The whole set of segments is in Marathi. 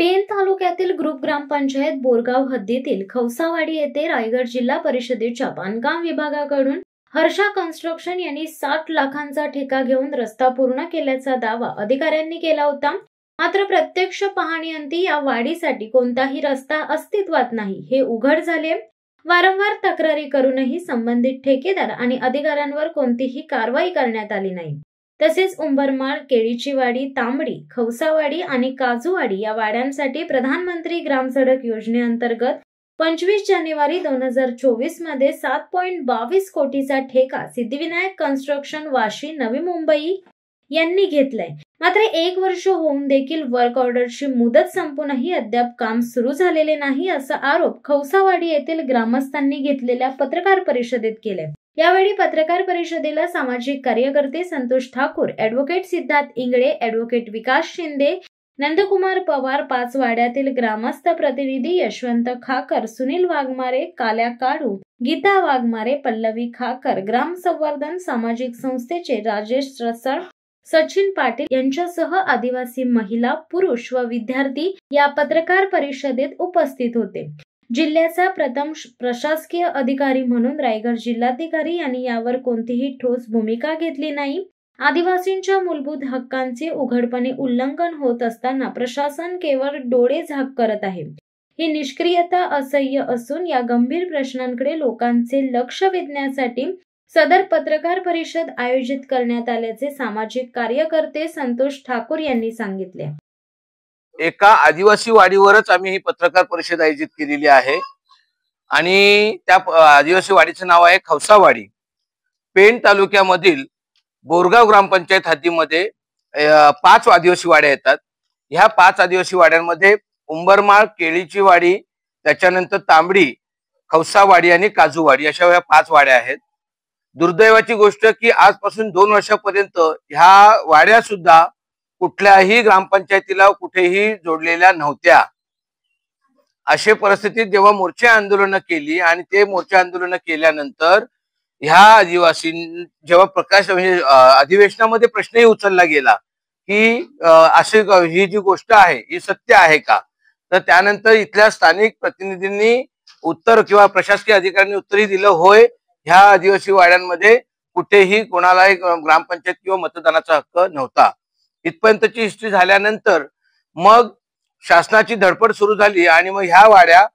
पेण तालुक्यातील ग्रुप ग्रामपंचायत बोरगाव हद्दीतील खवसावाडी येथे रायगड जिल्हा परिषदेच्या बांधकाम विभागाकडून हर्षा कन्स्ट्रक्शन यांनी 60 लाखांचा ठेका घेऊन रस्ता पूर्ण केल्याचा दावा अधिकाऱ्यांनी केला होता। मात्र प्रत्यक्ष पाहणीअंती या वाडीसाठी कोणताही रस्ता अस्तित्वात नाही हे उघड झाले। वारंवार तक्रारी करूनही संबंधित ठेकेदार आणि अधिकाऱ्यांवर कोणतीही कारवाई करण्यात आली नाही। तसेच उंबरमाळ, केळीची वाडी, तांबडी, खवसावाडी आणि काजूवाडी या वाड्यांसाठी प्रधानमंत्री ग्राम सडक योजनेअंतर्गत 25 जानेवारी 2024 मध्ये 7.22 कोटीचा ठेका सिद्धिविनायक कन्स्ट्रक्शन वाशी, नवी मुंबई यांनी घेतलाय। मात्र 1 वर्ष होऊन देखील वर्क ऑर्डरची मुदत संपूनही अद्याप काम सुरू झालेले नाही असा आरोप खवसावाडी येथील ग्रामस्थांनी घेतलेल्या पत्रकार परिषदेत केलाय। यावेळी पत्रकार परिषदेला सामाजिक कार्यकर्ते संतोष ठाकूर, ॲडव्होकेट सिद्धार्थ इंगळे, ॲडव्होकेट विकास शिंदे, नंदकुमार पवार, 5 वाड्यातील ग्रामस्थ प्रतिनिधी यशवंत खाकर, सुनील वाघमारे, काल्या काडू, गीता वाघमारे, पल्लवी खाकर, ग्राम संवर्धन सामाजिक संस्थेचे राजेश रसाळ, सचिन पाटील यांच्यासह आदिवासी महिला, पुरुष व विद्यार्थी या पत्रकार परिषदेत उपस्थित होते। जिल्ह्याचा प्रथम प्रशासकीय अधिकारी म्हणून रायगड जिल्हाधिकारी यांनी यावर कोणतीही ठोस भूमिका घेतली नाही। आदिवासींच्या मूलभूत हक्कांचे उघडपणे उल्लंघन होत असताना प्रशासन केवळ डोळे झाक करत आहे। ही निष्क्रियता असह्य असून या गंभीर प्रश्नांकडे लोकांचे लक्ष वेधण्यासाठी सदर पत्रकार परिषद आयोजित करण्यात आल्याचे सामाजिक कार्यकर्ते संतोष ठाकूर यांनी सांगितले। एका आदिवासी वाडीवरच आम्ही ही पत्रकार परिषद आयोजित केलेली आहे आणि त्या आदिवासी वाडीचं नाव आहे खवसावाडी। पेण तालुक्यामधील बोरगाव ग्रामपंचायत हद्दीमध्ये 5 आदिवासी वाड्या येतात। ह्या 5 आदिवासी वाड्यांमध्ये उंबरमाळ, केळीची वाडी, त्याच्यानंतर तांबडी, खवसावाडी आणि काजूवाडी अशा ह्या 5 वाड्या आहेत। दुर्दैवाची गोष्ट की आजपासून 2 वर्षापर्यंत ह्या वाड्या सुद्धा कुठल्याही ग्रामपंचायतीला कुठेही जोडलेल्या नव्हत्या। अशा परिस्थितीत जेव्हा मोर्चे आंदोलन केली आणि ते मोर्चे आंदोलन केल्यानंतर ह्या आदिवासी जेव्हा प्रकाश म्हणजे अधिवेशनामध्ये प्रश्नही उचलला गेला की अशी ही जी गोष्ट आहे ही सत्य आहे का, तर त्यानंतर इथल्या स्थानिक प्रतिनिधींनी उत्तर किंवा प्रशासकीय अधिकाऱ्यांनी उत्तरही दिलं, होय ह्या आदिवासी वाड्यांमध्ये कुठेही कोणालाही ग्रामपंचायत किंवा मतदानाचा हक्क नव्हता। इथपर्यंतची हिस्ट्री झाल्यानंतर मग शासनाची धडपड सुरू झाली आणि मग ह्या वाड्या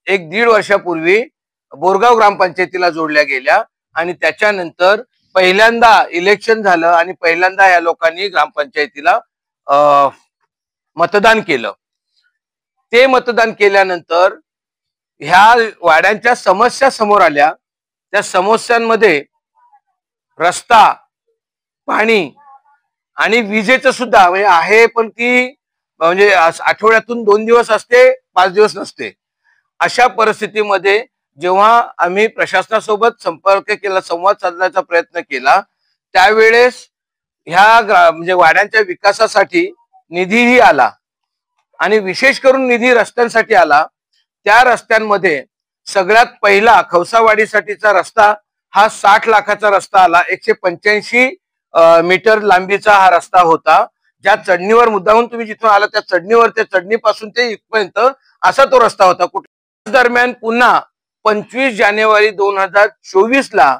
1-1.5 वर्षापूर्वी बोरगाव ग्रामपंचायतीला जोडल्या गेल्या आणि त्याच्यानंतर पहिल्यांदा इलेक्शन झालं आणि पहिल्यांदा या लोकांनी ग्रामपंचायतीला मतदान केलं। ते मतदान केल्यानंतर ह्या वाड्यांच्या समस्या समोर आल्या। त्या समस्यांमध्ये रस्ता, पाणी आणि विजेचं सुद्धा म्हणजे आहे, पण ती म्हणजे आठवड्यातून 2 दिवस असते, 5 दिवस नसते। अशा परिस्थितीमध्ये जेव्हा आम्ही प्रशासनासोबत संपर्क केला, संवाद साधण्याचा प्रयत्न केला, त्यावेळेस ह्या म्हणजे वाड्यांच्या विकासासाठी निधीही आला आणि विशेष करून निधी रस्त्यांसाठी आला। त्या रस्त्यांमध्ये सगळ्यात पहिला खवसावाडीसाठीचा रस्ता हा 60 लाखाचा रस्ता आला। 185 मीटर लांबीचा हा रस्ता होता, ज्या चढणीवर मुद्दाहून तुम्ही जिथून आला त्या चढणीवर, त्या चढणीपासून ते इथपर्यंत असा तो रस्ता होता। दरम्यान पुन्हा 25 जानेवारी 2024 ला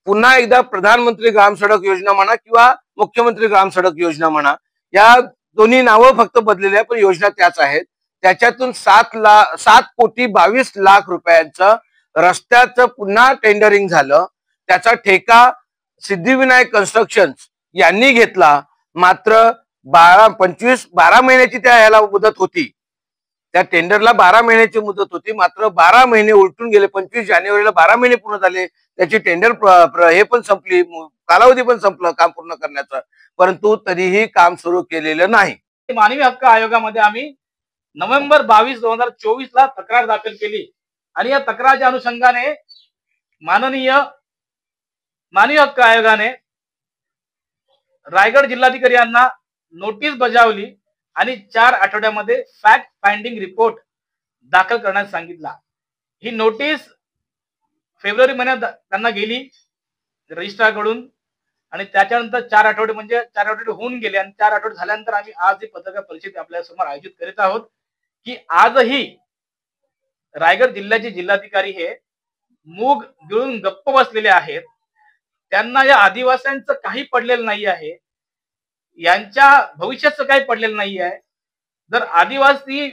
पुन्हा एकदा प्रधानमंत्री ग्राम सडक योजना म्हणा किंवा मुख्यमंत्री ग्राम सडक योजना म्हणा, या दोन्ही नावं फक्त बदललेली आहे पण योजना त्याच आहेत। त्याच्यातून 7,22,00,000 रुपयांचं रस्त्याचं पुन्हा टेंडरिंग झालं। त्याचा ठेका सिद्धिविनायक कन्स्ट्रक्शन यांनी घेतला। मात्र 12 महिन्याची त्या ह्याला मुदत होती, त्या टेंडरला 12 महिन्याची मुदत होती, मात्र 12 महिने उलटून गेले। 25 जानेवारीला 12 महिने पूर्ण झाले, त्याची टेंडर हे पण संपली, कालावधी पण संपलं काम पूर्ण करण्याचा, परंतु तरीही काम सुरू केलेलं नाही। मानवी हक्क आयोगामध्ये आम्ही नोव्हेंबर 22, 2024 ला तक्रार दाखल केली आणि या तक्रारच्या अनुषंगाने माननीय मानवी हक्क आयोगाने रायगड जिल्हाधिकारी यांना नोटीस बजावली आणि 4 आठवड्यामध्ये फॅक्ट फाइंडिंग रिपोर्ट दाखल करण्यास सांगितला। ही नोटीस फेब्रुवारी महिन्यात त्यांना गेली रजिस्ट्रारकडून आणि त्याच्यानंतर 4 आठवडे म्हणजे 4 आठवडे होऊन गेले आणि 4 आठवडे झाल्यानंतर आम्ही आज ही पत्रकार परिषद आपल्या समोर आयोजित करीत आहोत की आजही रायगड जिल्ह्याचे जिल्हाधिकारी हे मूग गिळून गप्प बसलेले आहेत. त्यांना या आदिवासींचं काही पडलेलं नाही आहे, यांच्या भविष्याचं काही पडलेलं नाही आहे. जर आदिवासी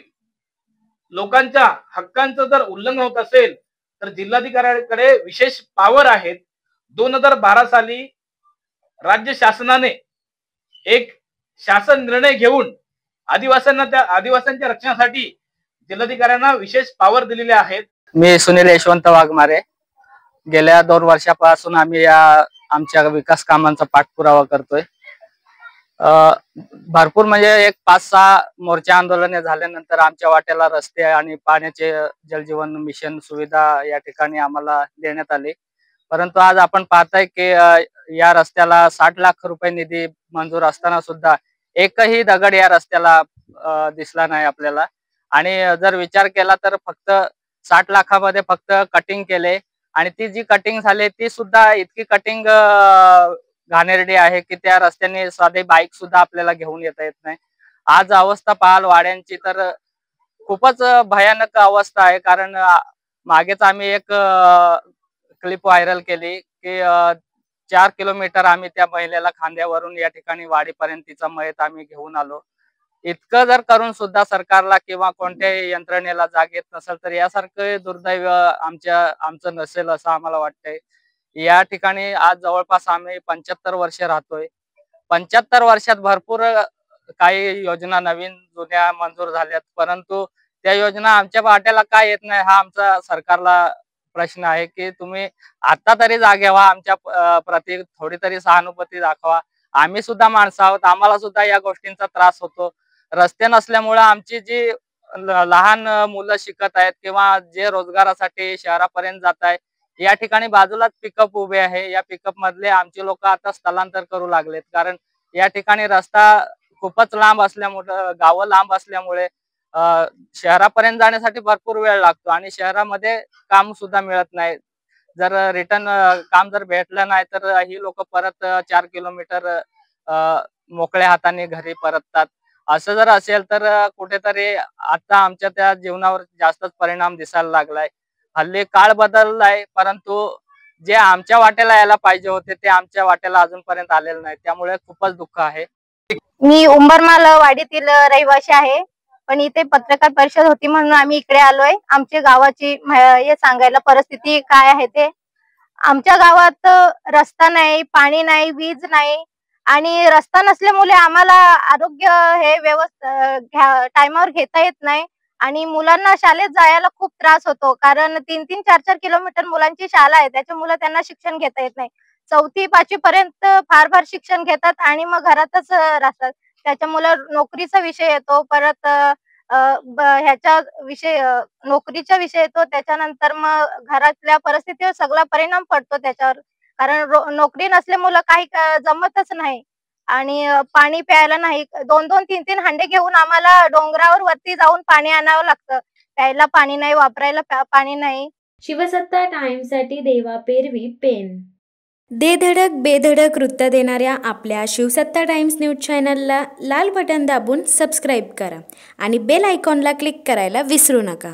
लोकांच्या हक्कांचं जर उल्लंघन होत असेल तर जिल्हाधिकाऱ्यांकडे विशेष पॉवर आहेत. 2012 साली राज्य शासनाने एक शासन निर्णय घेऊन आदिवासींच्या रक्षणासाठी जिल्हाधिकाऱ्यांना विशेष पॉवर दिलेले आहेत. मी सुनील यशवंत वाघमारे. गेल्या 2 वर्षापासून आम्ही आमच्या विकास कामांचा पाठपुरावा करतोय. भरपूर म्हणजे एक 5-6 मोर्चा आंदोलने झाल्यानंतर आमच्या वाट्याला रस्ते आणि पाण्याचे जलजीवन मिशन सुविधा या ठिकाणी आम्हाला देण्यात आली. परंतु आज आपण पाहताय की या रस्त्याला 60 लाख रुपये निधी मंजूर असताना सुद्धा एकही दगड या रस्त्याला दिसला नाही आपल्याला. आणि जर विचार केला तर फक्त 60 लाखामध्ये फक्त कटिंग केले आणि ती जी कटिंग झाली ती सुद्धा इतकी कटिंग घाणेरडी आहे की त्या रस्त्याने साधे बाईक सुद्धा आपल्याला घेऊन येता येत नाही. आज अवस्था पाहाल वाड्यांची तर खूपच भयानक अवस्था आहे. कारण मागेच आम्ही एक क्लिप व्हायरल केली की 4 किलोमीटर आम्ही त्या महिलेला खांद्यावरून या ठिकाणी वाडीपर्यंत तिचा मयत आम्ही घेऊन आलो. इतकं जर करून सुद्धा सरकारला किंवा कोणत्याही यंत्रणेला जाग येत नसेल तर यासारखं दुर्दैव आमचं नसेल असं आम्हाला वाटतंय. या ठिकाणी आज जवळपास आम्ही 75 वर्ष राहतोय. 75 वर्षात भरपूर काही योजना नवीन जुन्या मंजूर झाल्यात, परंतु त्या योजना आमच्या वाट्याला काय येत नाही हा आमचा सरकारला प्रश्न आहे की तुम्ही आता तरी जागे व्हा, आमच्या प्रति थोडी तरी सहानुभूती दाखवा. आम्ही सुद्धा माणसं आहोत, आम्हाला सुद्धा या गोष्टींचा त्रास होतो. रस्ते नसल्यामुळे आमची जी लहान मुलं शिकत आहेत किंवा जे रोजगारासाठी शहरापर्यंत जात आहे या ठिकाणी बाजूलाच पिकअप उभे आहे. या पिकअप मधले आमचे लोक आता स्थलांतर करू लागलेत. कारण या ठिकाणी रस्ता खूपच लांब असल्यामुळे, गावं लांब असल्यामुळे शहरापर्यंत जाण्यासाठी भरपूर वेळ लागतो आणि शहरामध्ये काम सुद्धा मिळत नाही. जर रिटर्न काम जर भेटलं नाही तर ही लोक परत 4 किलोमीटर मोकळ्या हाताने घरी परततात. असं जर असेल तर कुठेतरी आता आमच्या त्या जीवनावर जास्तच परिणाम दिसायला लागलाय. हल्ली काळ बदललाय, परंतु जे आमच्या वाट्याला यायला पाहिजे होते ते आमच्या वाट्याला अजूनपर्यंत आलेलं नाही. त्यामुळे खूपच दुःख आहे. मी उंबरमाल वाडीतील रहिवासी आहे, पण इथे पत्रकार परिषद होती म्हणून आम्ही इकडे आलोय. आमच्या गावाची हे सांगायला परिस्थिती काय आहे ते. आमच्या गावात रस्ता नाही, पाणी नाही, वीज नाही आणि रस्ता नसल्यामुळे आम्हाला आरोग्य हे व्यवस्था टायमावर घेता येत नाही आणि मुलांना शाळेत जायला खूप त्रास होतो. कारण 3-3, 4-4 किलोमीटर मुलांची शाळा आहे, त्याच्यामुळे त्यांना शिक्षण घेता येत नाही. 4थी 5वी पर्यंत फार शिक्षण घेतात आणि मग घरातच राहतात. त्याच्यामुळे नोकरीचा विषय येतो, परत ह्याचा विषय नोकरीचा विषय येतो. त्याच्यानंतर मग घरातल्या परिस्थितीवर सगळा परिणाम पडतो त्याच्यावर. कारण नोकरी नसल्यामुळे काही जमतच नाही आणि पाणी प्यायला नाही. 2-2, 3-3 हांडे घेऊन आम्हाला डोंगरावर वरती जाऊन पाणी आणावं लागतं. प्यायला पाणी नाही, वापरायला पाणी नाही. शिवसत्ता टाइम्ससाठी देवा पेरवी पेन. दे धडक बेधडक वृत्त देणाऱ्या आपल्या शिवसत्ता टाइम्स न्यूज चॅनलला लाल बटन दाबून सबस्क्राईब करा आणि बेल आयकॉनला क्लिक करायला विसरू नका.